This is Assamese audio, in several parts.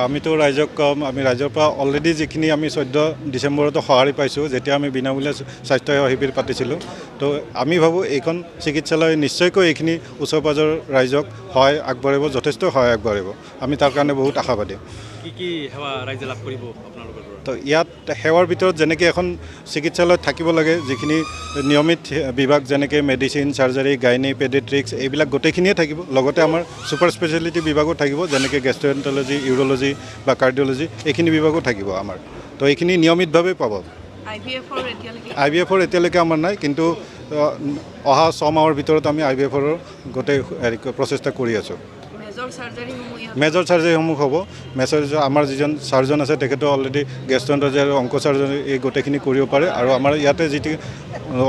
আমিতো ৰাইজক কম, আমি ৰাইজৰ পৰা অলৰেডি যিখিনি আমি 14 ডিচেম্বৰতো সঁহাৰি পাইছোঁ, যেতিয়া আমি বিনামূলীয়া স্বাস্থ্য সেৱা শিবিৰ পাতিছিলোঁ। তো আমি ভাবোঁ এইখন চিকিৎসালয় নিশ্চয়কৈ এইখিনি ওচৰ পাঁজৰ ৰাইজক সহায় আগবাঢ়িব, যথেষ্ট সহায় আগবাঢ়িব। আমি তাৰ কাৰণে বহুত আশাবাদী। কি সেৱা ৰাইজে লাভ কৰিব আপোনালোকৰ? তো ইয়াত সেৱাৰ ভিতৰত যেনেকৈ এখন চিকিৎসালয়ত থাকিব লাগে, যিখিনি নিয়মিত বিভাগ যেনেকৈ মেডিচিন, চাৰ্জাৰী, গাইনী, পেডিয়াট্ৰিক্স এইবিলাক গোটেইখিনিয়ে থাকিব। লগতে আমাৰ ছুপাৰ স্পেচিয়েলিটি বিভাগো থাকিব, যেনেকৈ গেষ্ট্ৰ'এণ্টাৰলজি, ইউৰ'লজি বা কাৰ্ডিঅ'লজি, এইখিনি বিভাগো থাকিব আমাৰ। তো এইখিনি নিয়মিতভাৱে পাব। IVF-ৰ এতিয়ালৈকে আমাৰ নাই, কিন্তু অহা 6 মাহৰ ভিতৰত আমি IVF-ৰ গোটেই প্ৰচেষ্টা কৰি আছোঁ। মেজৰ চাৰ্জাৰীসমূহ হ'ব। আমাৰ যিজন চাৰ্জন আছে তেখেতে অলৰেডি গেষ্ট্ৰ'এণ্টাৰলজি আৰু অংক চাৰ্জাৰী এই গোটেইখিনি কৰিব পাৰে। আৰু আমাৰ ইয়াতে যিটো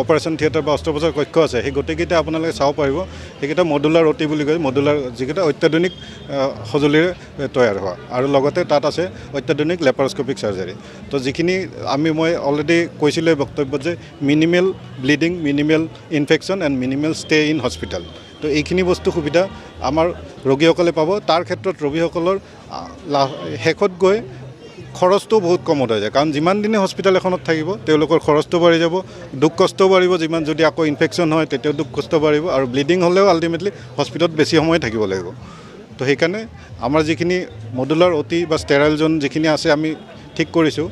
অপাৰেশ্যন থিয়েটাৰ বা অস্ত্ৰোপচাৰ কক্ষ আছে, সেই গোটেইকেইটা আপোনালোকে চাব পাৰিব। সেইকেইটা মডুলাৰ অতি বুলি কয়, মডুলাৰ যিকেইটা অত্যাধুনিক সঁজুলিৰে তৈয়াৰ হোৱা, আৰু লগতে তাত আছে অত্যাধুনিক লেপাৰস্কপিক চাৰ্জাৰী। তো যিখিনি মই অলৰেডি কৈছিলোঁ এই বক্তব্যত যে minimal bleeding, minimal infection and minimal stay in hospital. তো এইখিনি বস্তু সুবিধা আমাৰ ৰোগীসকলে পাব। তাৰ ক্ষেত্ৰত ৰোগীসকলৰ শেষত গৈ খৰচটোও বহুত কমত হৈ যায়, কাৰণ যিমান দিনে হস্পিটেল এখনত থাকিব তেওঁলোকৰ খৰচটো বাঢ়ি যাব, দুখ কষ্টও বাঢ়িব। যিমান যদি আকৌ ইনফেকশ্যন হয় তেতিয়াও দুখ কষ্ট বাঢ়িব, আৰু ব্লিডিং হ'লেও আল্টিমেটলি হস্পিটেলত বেছি সময় থাকিব লাগিব। তো সেইকাৰণে আমাৰ যিখিনি মডুলাৰ অতি বা ষ্টেৰাইল জোন যিখিনি আছে আমি ঠিক কৰিছোঁ,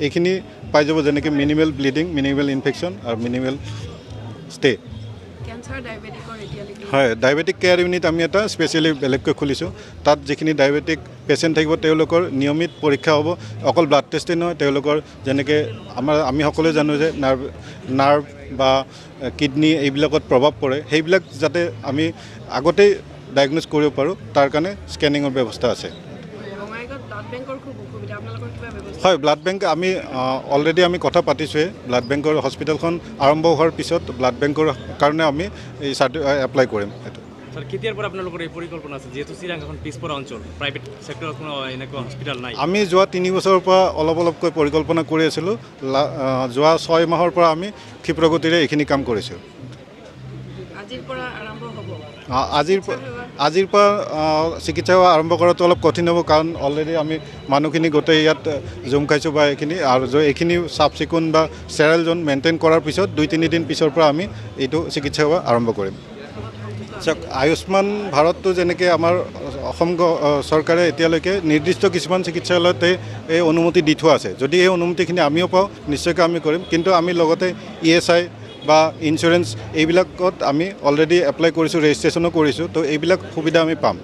এইখিনি পাই যাব, যেনেকৈ মিনিমেল ব্লিডিং, মিনিমেল ইনফেকশ্যন আৰু মিনিমেল ষ্টে। হয়, ডায়েবেটিক কেয়াৰ ইউনিট আমি এটা স্পেচিয়েলি বেলেগকৈ খুলিছোঁ। তাত যিখিনি ডায়েবেটিক পেচেণ্ট থাকিব তেওঁলোকৰ নিয়মিত পৰীক্ষা হ'ব। অকল ব্লাড টেষ্টেই নহয়, তেওঁলোকৰ যেনেকৈ আমি সকলোৱে জানো যে নাৰ্ভ বা কিডনী এইবিলাকত প্ৰভাৱ পৰে, সেইবিলাক যাতে আমি আগতেই ডায়েগন'জ কৰিব পাৰোঁ, তাৰ কাৰণে স্কেনিঙৰ ব্যৱস্থা আছে। হয়, ব্লাড বেংক আমি অলৰেডি কথা পাতিছোঁৱে। ব্লাড বেংকৰ হস্পিটেলখন আৰম্ভ হোৱাৰ পিছত ব্লাড বেংকৰ কাৰণে আমি এই এপ্লাই কৰিম। কেতিয়াৰ পৰা আপোনালোকৰ এই পৰিকল্পনা আছে, যিহেতু চিৰাং এখন পিছপৰা অঞ্চল, প্ৰাইভেট ছেক্টৰত কোনো এনেকুৱা হস্পিটেল নাই? আমি যোৱা 3 বছৰৰ পৰা অলপকৈ পৰিকল্পনা কৰি আছিলোঁ। যোৱা 6 মাহৰ পৰা আমি ক্ষীপ্ৰগতিৰে এইখিনি কাম কৰিছোঁ। আজিৰ পৰা চিকিৎসা সেৱা আৰম্ভ কৰাটো অলপ কঠিন হ'ব, কাৰণ অলৰেডি আমি মানুহখিনি গোটেই ইয়াত জুম খাইছোঁ বা এইখিনি চাফ চিকুণ বা ষ্টেৰাইল জোন মেইনটেইন কৰাৰ পিছত 2-3 দিন পিছৰ পৰা আমি এইটো চিকিৎসা সেৱা আৰম্ভ কৰিম। চাওক, আয়ুষ্মান ভাৰতটো যেনেকৈ আমাৰ অসম চৰকাৰে এতিয়ালৈকে নিৰ্দিষ্ট কিছুমান চিকিৎসালয়তে এই অনুমতি দি থোৱা আছে। যদি এই অনুমতিখিনি আমিও পাওঁ, নিশ্চয়কৈ আমি কৰিম। কিন্তু আমি লগতে ESI বা ইঞ্চুৰেঞ্চ এইবিলাকত আমি অলৰেডি এপ্লাই কৰিছোঁ, ৰেজিষ্ট্ৰেশ্যনো কৰিছোঁ। তো এইবিলাক সুবিধা আমি পাম।